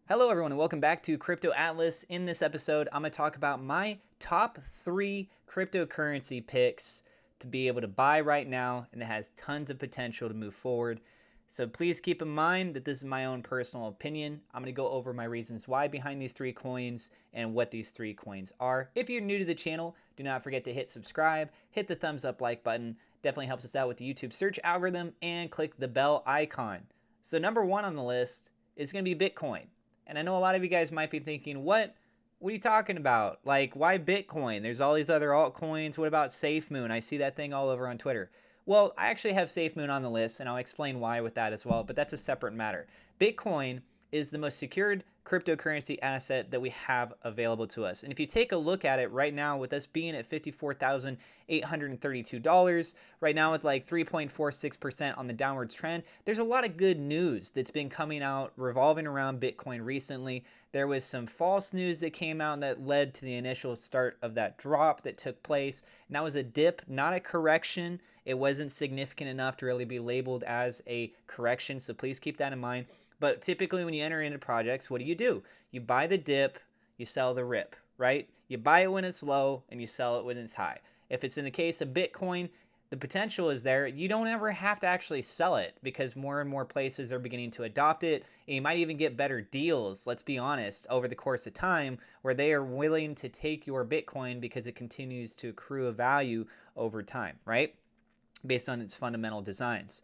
Hello, everyone, and welcome back to Crypto Atlas. In this episode, I'm going to talk about my top 3 cryptocurrency picks to be able to buy right now, and it has tons of potential to move forward. So please keep in mind that this is my own personal opinion. I'm going to go over my reasons why behind these 3 coins and what these 3 coins are. If you're new to the channel, do not forget to hit subscribe, hit the thumbs up like button. Definitely helps us out with the YouTube search algorithm, and click the bell icon. So number 1 on the list is going to be Bitcoin. And I know a lot of you guys might be thinking, what are you talking about? Like, why Bitcoin? There's all these other altcoins. What about safemoon? I see that thing all over on Twitter. Well, I actually have safemoon on the list, and I'll explain why with that as well, but that's a separate matter. Bitcoin is the most secured cryptocurrency asset that we have available to us. And if you take a look at it right now, with us being at $54,832, right now with like 3.46% on the downwards trend, there's a lot of good news that's been coming out revolving around Bitcoin recently. There was some false news that came out that led to the initial start of that drop that took place. And that was a dip, not a correction. It wasn't significant enough to really be labeled as a correction, so please keep that in mind. But typically when you enter into projects, what do? You buy the dip, you sell the rip, right? You buy it when it's low and you sell it when it's high. If it's in the case of Bitcoin, the potential is there. You don't ever have to actually sell it because more and more places are beginning to adopt it. And you might even get better deals, let's be honest, over the course of time, where they are willing to take your Bitcoin because it continues to accrue a value over time, right? Based on its fundamental designs.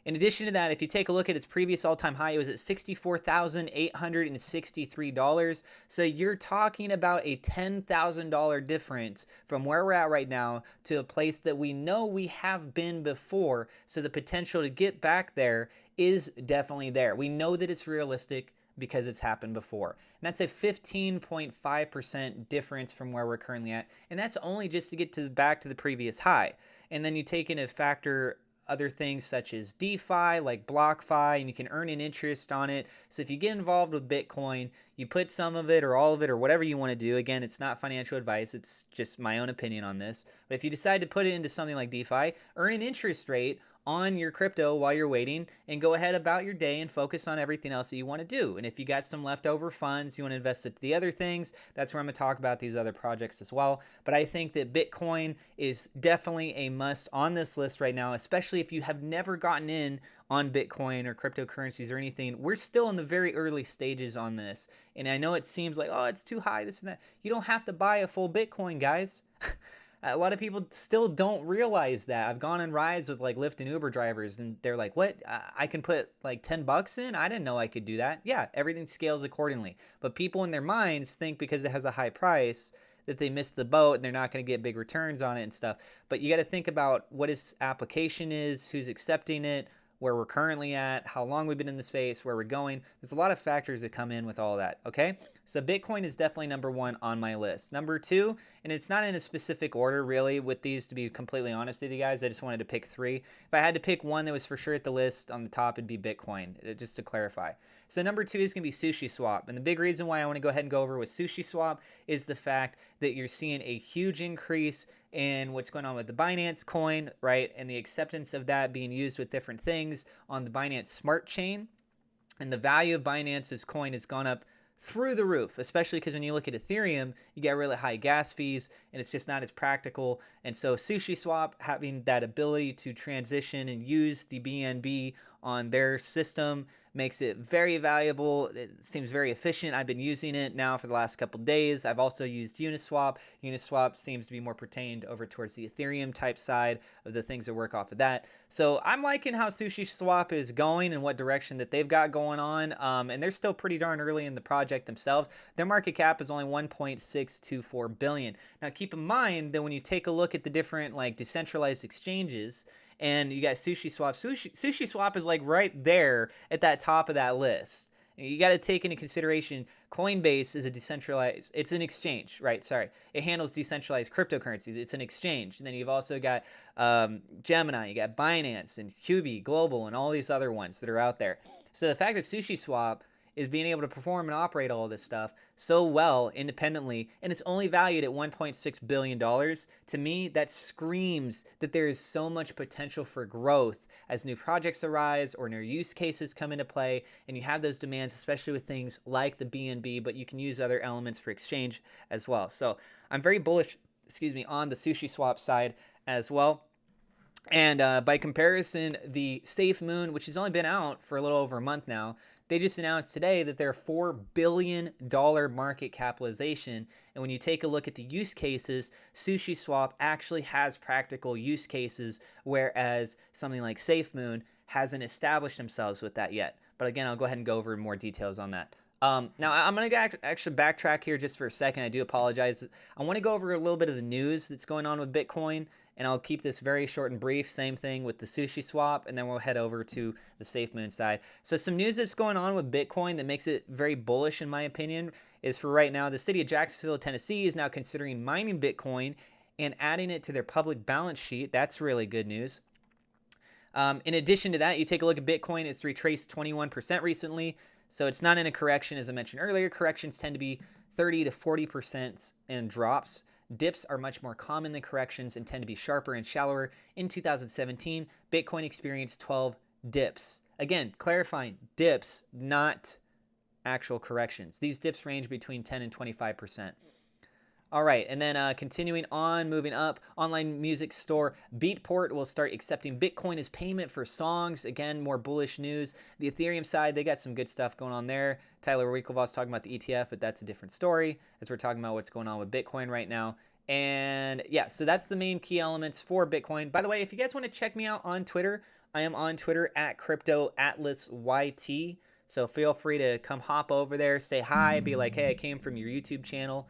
In addition to that, if you take a look at its previous all-time high, it was at $64,863. So you're talking about a $10,000 difference from where we're at right now to a place that we know we have been before. So the potential to get back there is definitely there. We know that it's realistic because it's happened before. And that's a 15.5% difference from where we're currently at. And that's only just to get back to the previous high. And then you take into factor other things such as DeFi, like BlockFi, and you can earn an interest on it. So if you get involved with Bitcoin, you put some of it or all of it or whatever you want to do. Again, it's not financial advice. It's just my own opinion on this. But if you decide to put it into something like DeFi, earn an interest rate on your crypto while you're waiting, and go ahead about your day and focus on everything else that you want to do. And if you got some leftover funds, you want to invest it to the other things, that's where I'm going to talk about these other projects as well. But I think that Bitcoin is definitely a must on this list right now, especially if you have never gotten in on Bitcoin or cryptocurrencies or anything. We're still in the very early stages on this. And I know it seems like, oh, it's too high, this and that. You don't have to buy a full Bitcoin, guys. A lot of people still don't realize that. I've gone on rides with like Lyft and Uber drivers, and they're like, what? I can put like 10 bucks in? I didn't know I could do that. Yeah, everything scales accordingly. But people in their minds think because it has a high price that they missed the boat and they're not going to get big returns on it and stuff. But you got to think about what its application is, who's accepting it, where we're currently at, how long we've been in the space, where we're going. There's a lot of factors that come in with all of that, okay? So Bitcoin is definitely number 1 on my list. Number 2, and it's not in a specific order really with these, to be completely honest with you guys, I just wanted to pick 3. If I had to pick one that was for sure at the list on the top, it'd be Bitcoin, just to clarify. So number 2 is going to be sushiswap. And the big reason why I want to go ahead and go over with sushiswap is the fact that you're seeing a huge increase in what's going on with the Binance coin, right? And the acceptance of that being used with different things on the Binance Smart Chain. And the value of Binance's coin has gone up through the roof, especially because when you look at Ethereum, you get really high gas fees and it's just not as practical. And so SushiSwap having that ability to transition and use the BNB on their system makes it very valuable. It seems very efficient. I've been using it now for the last couple days. I've also used Uniswap. Uniswap seems to be more pertained over towards the Ethereum type side of the things that work off of that. So I'm liking how SushiSwap is going and what direction that they've got going on. And they're still pretty darn early in the project themselves. Their market cap is only 1.624 billion. Now keep in mind that when you take a look at the different like decentralized exchanges, and you got SushiSwap. SushiSwap is like right there at that top of that list. You got to take into consideration Coinbase is a decentralized, it's an exchange, right? Sorry. It handles decentralized cryptocurrencies. It's an exchange. And then you've also got Gemini, you got Binance and Huobi Global and all these other ones that are out there. So the fact that SushiSwap is being able to perform and operate all of this stuff so well independently, and it's only valued at $1.6 billion. To me, that screams that there is so much potential for growth as new projects arise or new use cases come into play, and you have those demands, especially with things like the BNB, but you can use other elements for exchange as well. So I'm very bullish, on the SushiSwap side as well. And by comparison, the SafeMoon, which has only been out for a little over a month now, they just announced today that they're $4 billion market capitalization. And when you take a look at the use cases, SushiSwap actually has practical use cases, whereas something like SafeMoon hasn't established themselves with that yet. But again, I'll go ahead and go over more details on that. Now, I'm going to actually backtrack here just for a second. I do apologize. I want to go over a little bit of the news that's going on with Bitcoin, and I'll keep this very short and brief. Same thing with the SushiSwap, and then we'll head over to the SafeMoon side. So some news that's going on with Bitcoin that makes it very bullish, in my opinion, is for right now, the city of Jacksonville, Tennessee is now considering mining Bitcoin and adding it to their public balance sheet. That's really good news. In addition to that, you take a look at Bitcoin. It's retraced 21% recently. So it's not in a correction. As I mentioned earlier, corrections tend to be 30 to 40% in drops. Dips are much more common than corrections and tend to be sharper and shallower. In 2017, Bitcoin experienced 12 dips. Again, clarifying, dips, not actual corrections. These dips range between 10 and 25%. All right, and then continuing on, moving up, online music store Beatport will start accepting Bitcoin as payment for songs. Again, more bullish news. The Ethereum side, they got some good stuff going on there. Tyler Winklevoss talking about the ETF, but that's a different story as we're talking about what's going on with Bitcoin right now. And yeah, so that's the main key elements for Bitcoin. By the way, if you guys want to check me out on Twitter, I am on Twitter at CryptoAtlasYT. So feel free to come hop over there, say hi, be like, hey, I came from your YouTube channel.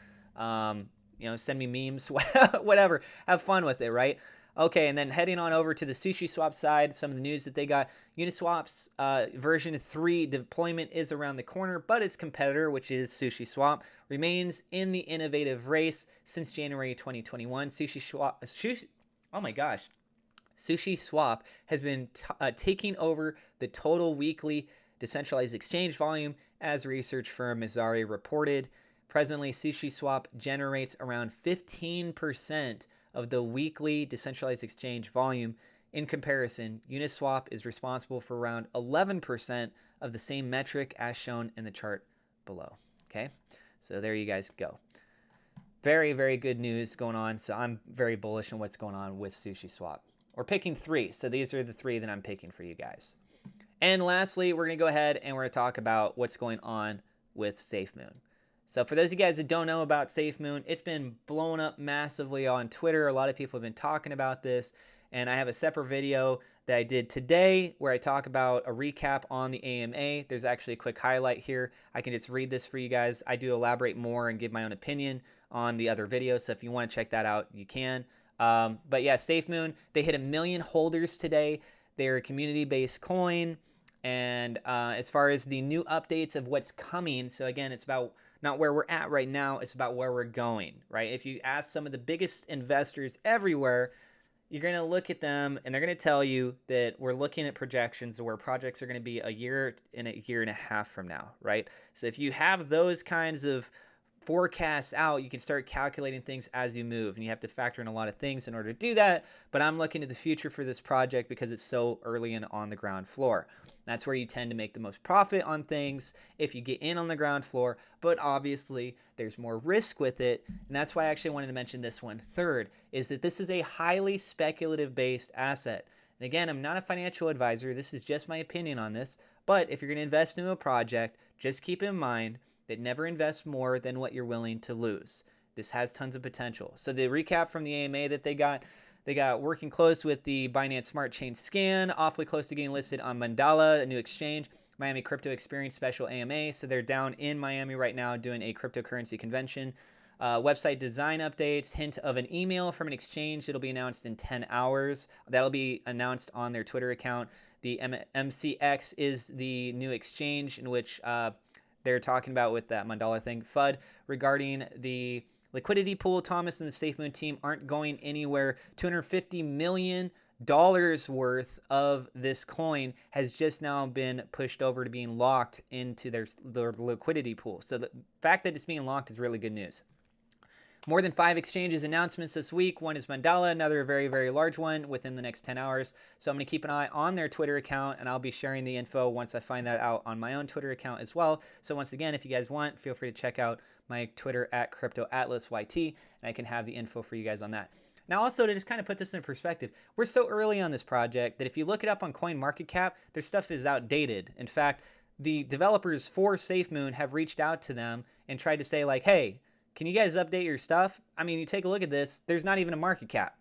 Send me memes, whatever. Have fun with it, right? Okay, and then heading on over to the SushiSwap side, some of the news that they got. Uniswap's version 3 deployment is around the corner, but its competitor, which is SushiSwap, remains in the innovative race since January 2021. SushiSwap has been taking over the total weekly decentralized exchange volume, as research firm Mizari reported. Presently, SushiSwap generates around 15% of the weekly decentralized exchange volume. In comparison, Uniswap is responsible for around 11% of the same metric as shown in the chart below. Okay, so there you guys go. Very, very good news going on. So I'm very bullish on what's going on with SushiSwap. We're picking 3. So these are the 3 that I'm picking for you guys. And lastly, we're going to go ahead and we're going to talk about what's going on with SafeMoon. So for those of you guys that don't know about SafeMoon, it's been blowing up massively on Twitter. A lot of people have been talking about this, and I have a separate video that I did today where I talk about a recap on the AMA. There's actually a quick highlight here. I can just read this for you guys. I do elaborate more and give my own opinion on the other videos, so if you want to check that out, you can. But yeah, SafeMoon, they hit 1 million holders today. They're a community-based coin, and as far as the new updates of what's coming, so again, it's about not where we're at right now, it's about where we're going, right? If you ask some of the biggest investors everywhere, you're going to look at them and they're going to tell you that we're looking at projections of where projects are going to be a year and a half from now, right? So if you have those kinds of forecasts out, you can start calculating things as you move, and you have to factor in a lot of things in order to do that. But I'm looking to the future for this project because it's so early and on the ground floor. That's where you tend to make the most profit on things if you get in on the ground floor, but obviously there's more risk with it, and that's why I actually wanted to mention this one third, is that this is a highly speculative based asset. And again, I'm not a financial advisor, this is just my opinion on this, but if you're going to invest in a project, just keep in mind that never invest more than what you're willing to lose. This has tons of potential. So the recap from the AMA that they got working close with the Binance Smart Chain Scan, awfully close to getting listed on Mandala, a new exchange, Miami Crypto Experience Special AMA. So they're down in Miami right now doing a cryptocurrency convention. Website design updates, hint of an email from an exchange that'll be announced in 10 hours. That'll be announced on their Twitter account. The MCX is the new exchange in which they're talking about with that Mandala thing. FUD regarding the liquidity pool. Thomas and the SafeMoon team aren't going anywhere. $250 million dollars worth of this coin has just now been pushed over to being locked into their liquidity pool. So the fact that it's being locked is really good news. More than 5 exchanges announcements this week. One is Mandala, another very, very large one within the next 10 hours. So I'm going to keep an eye on their Twitter account, and I'll be sharing the info once I find that out on my own Twitter account as well. So once again, if you guys want, feel free to check out my Twitter at CryptoAtlasYT, and I can have the info for you guys on that. Now, also, to just kind of put this in perspective, we're so early on this project that if you look it up on CoinMarketCap, their stuff is outdated. In fact, the developers for SafeMoon have reached out to them and tried to say, like, hey, can you guys update your stuff? I mean, you take a look at this, there's not even a market cap,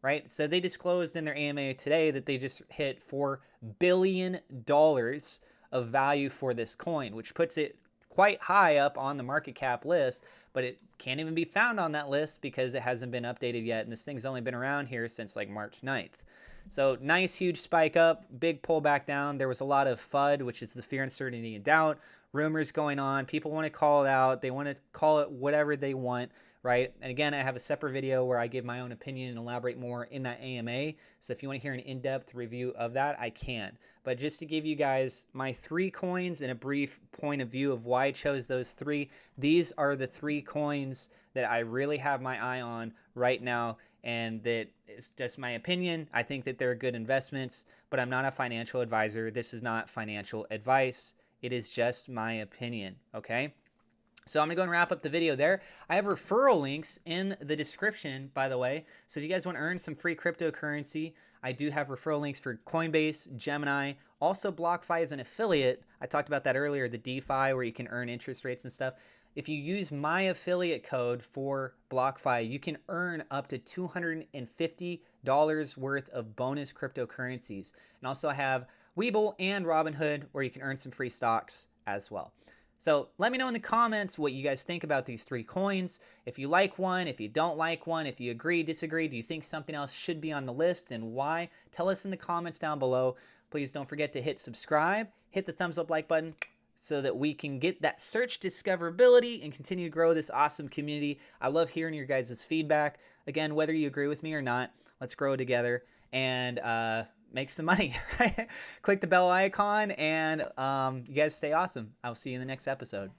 right? So they disclosed in their AMA today that they just hit $4 billion of value for this coin, which puts it quite high up on the market cap list, but it can't even be found on that list because it hasn't been updated yet, and this thing's only been around here since like March 9th. So nice, huge spike up, big pullback down. There was a lot of FUD, which is the fear, uncertainty, and doubt. Rumors going on. People want to call it out. They want to call it whatever they want, right? And again, I have a separate video where I give my own opinion and elaborate more in that AMA. So if you want to hear an in-depth review of that, I can. But just to give you guys my 3 coins and a brief point of view of why I chose those 3, these are the 3 coins that I really have my eye on right now, and that it's just my opinion. I think that they're good investments, but I'm not a financial advisor. This is not financial advice. It is just my opinion, okay? So I'm going to go and wrap up the video there. I have referral links in the description, by the way. So if you guys want to earn some free cryptocurrency, I do have referral links for Coinbase, Gemini, also BlockFi as an affiliate. I talked about that earlier, the DeFi where you can earn interest rates and stuff. If you use my affiliate code for BlockFi, you can earn up to $250 worth of bonus cryptocurrencies. And also I have Webull and Robinhood where you can earn some free stocks as well. So let me know in the comments what you guys think about these 3 coins. If you like one, if you don't like one, if you agree, disagree, do you think something else should be on the list and why? Tell us in the comments down below. Please don't forget to hit subscribe, hit the thumbs up like button so that we can get that search discoverability and continue to grow this awesome community. I love hearing your guys' feedback. Again, whether you agree with me or not, let's grow together and make some money, right? Click the bell icon and you guys stay awesome. I'll see you in the next episode.